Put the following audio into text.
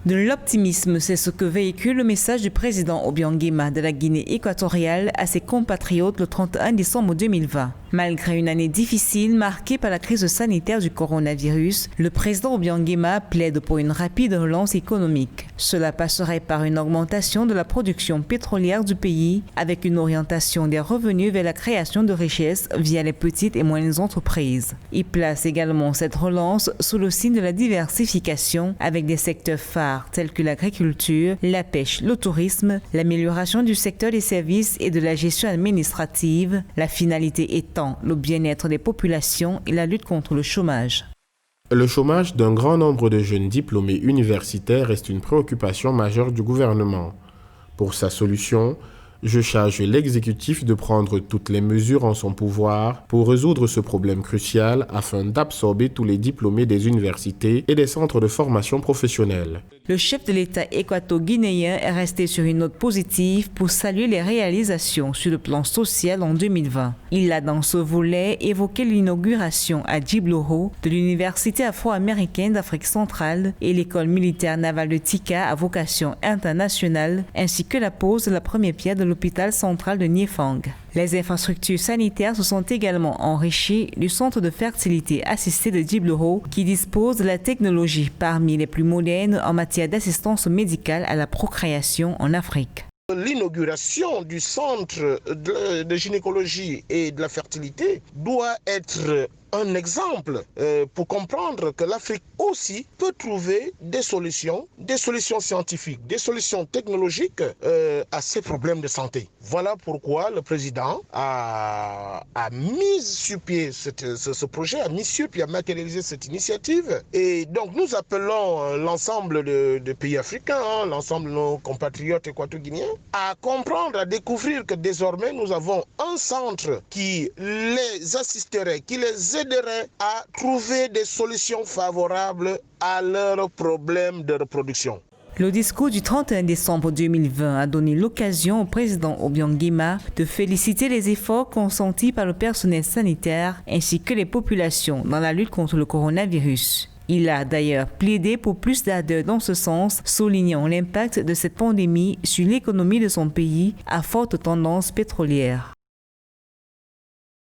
De l'optimisme, c'est ce que véhicule le message du président Obiang Nguema de la Guinée équatoriale à ses compatriotes le 31 décembre 2020. Malgré une année difficile marquée par la crise sanitaire du coronavirus, le président Obiang Nguema plaide pour une rapide relance économique. Cela passerait par une augmentation de la production pétrolière du pays avec une orientation des revenus vers la création de richesses via les petites et moyennes entreprises. Il place également cette relance sous le signe de la diversification avec des secteurs phares tels que l'agriculture, la pêche, le tourisme, l'amélioration du secteur des services et de la gestion administrative, la finalité étant le bien-être des populations et la lutte contre le chômage. Le chômage d'un grand nombre de jeunes diplômés universitaires reste une préoccupation majeure du gouvernement. Pour sa solution, je charge l'exécutif de prendre toutes les mesures en son pouvoir pour résoudre ce problème crucial afin d'absorber tous les diplômés des universités et des centres de formation professionnelle. Le chef de l'État équato-guinéen est resté sur une note positive pour saluer les réalisations sur le plan social en 2020. Il a dans ce volet évoqué l'inauguration à Djiblouti de l'Université afro-américaine d'Afrique centrale et l'école militaire navale de Tika à vocation internationale, ainsi que la pose de la première pierre de l'hôpital central de Niéfang. Les infrastructures sanitaires se sont également enrichies du centre de fertilité assistée de Djiblouti qui dispose de la technologie parmi les plus modernes en matière d'assistance médicale à la procréation en Afrique. L'inauguration du centre de gynécologie et de la fertilité doit être un exemple pour comprendre que l'Afrique aussi peut trouver des solutions scientifiques, des solutions technologiques à ces problèmes de santé. Voilà pourquoi le président a mis sur pied ce projet, a mis sur pied, a matérialisé cette initiative. Et donc nous appelons l'ensemble des pays africains, l'ensemble de nos compatriotes équato-guinéens, à comprendre, à découvrir que désormais nous avons un centre qui les assisterait, qui les aiderait à trouver des solutions favorables à leurs problèmes de reproduction. Le discours du 31 décembre 2020 a donné l'occasion au président Obiang Nguema de féliciter les efforts consentis par le personnel sanitaire ainsi que les populations dans la lutte contre le coronavirus. Il a d'ailleurs plaidé pour plus d'ardeur dans ce sens, soulignant l'impact de cette pandémie sur l'économie de son pays à forte tendance pétrolière.